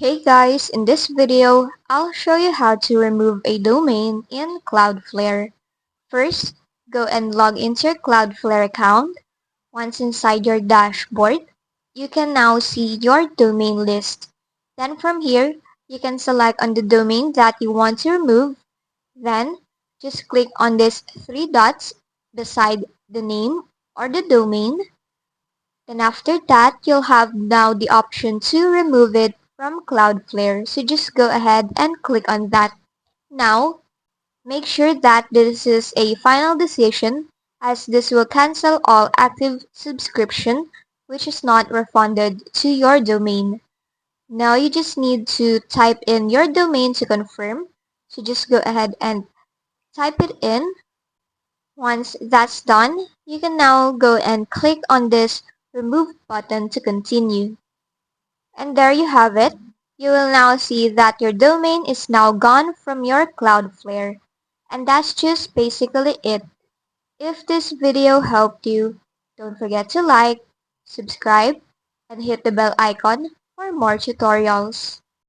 Hey guys, in this video, I'll show you how to remove a domain in Cloudflare. First, go and log into your Cloudflare account. Once inside your dashboard, you can now see your domain list. Then from here, you can select on the domain that you want to remove. Then, just click on these three dots beside the name or the domain. Then after that, you'll have now the option to remove it from Cloudflare. So just go ahead and click on that. Now, make sure that this is a final decision as this will cancel all active subscription which is not refunded to your domain. Now you just need to type in your domain to confirm. So just go ahead and type it in. Once that's done, you can now go and click on this remove button to continue. And there you have it. You will now see that your domain is now gone from your Cloudflare. And that's just basically it. If this video helped you, don't forget to like, subscribe, and hit the bell icon for more tutorials.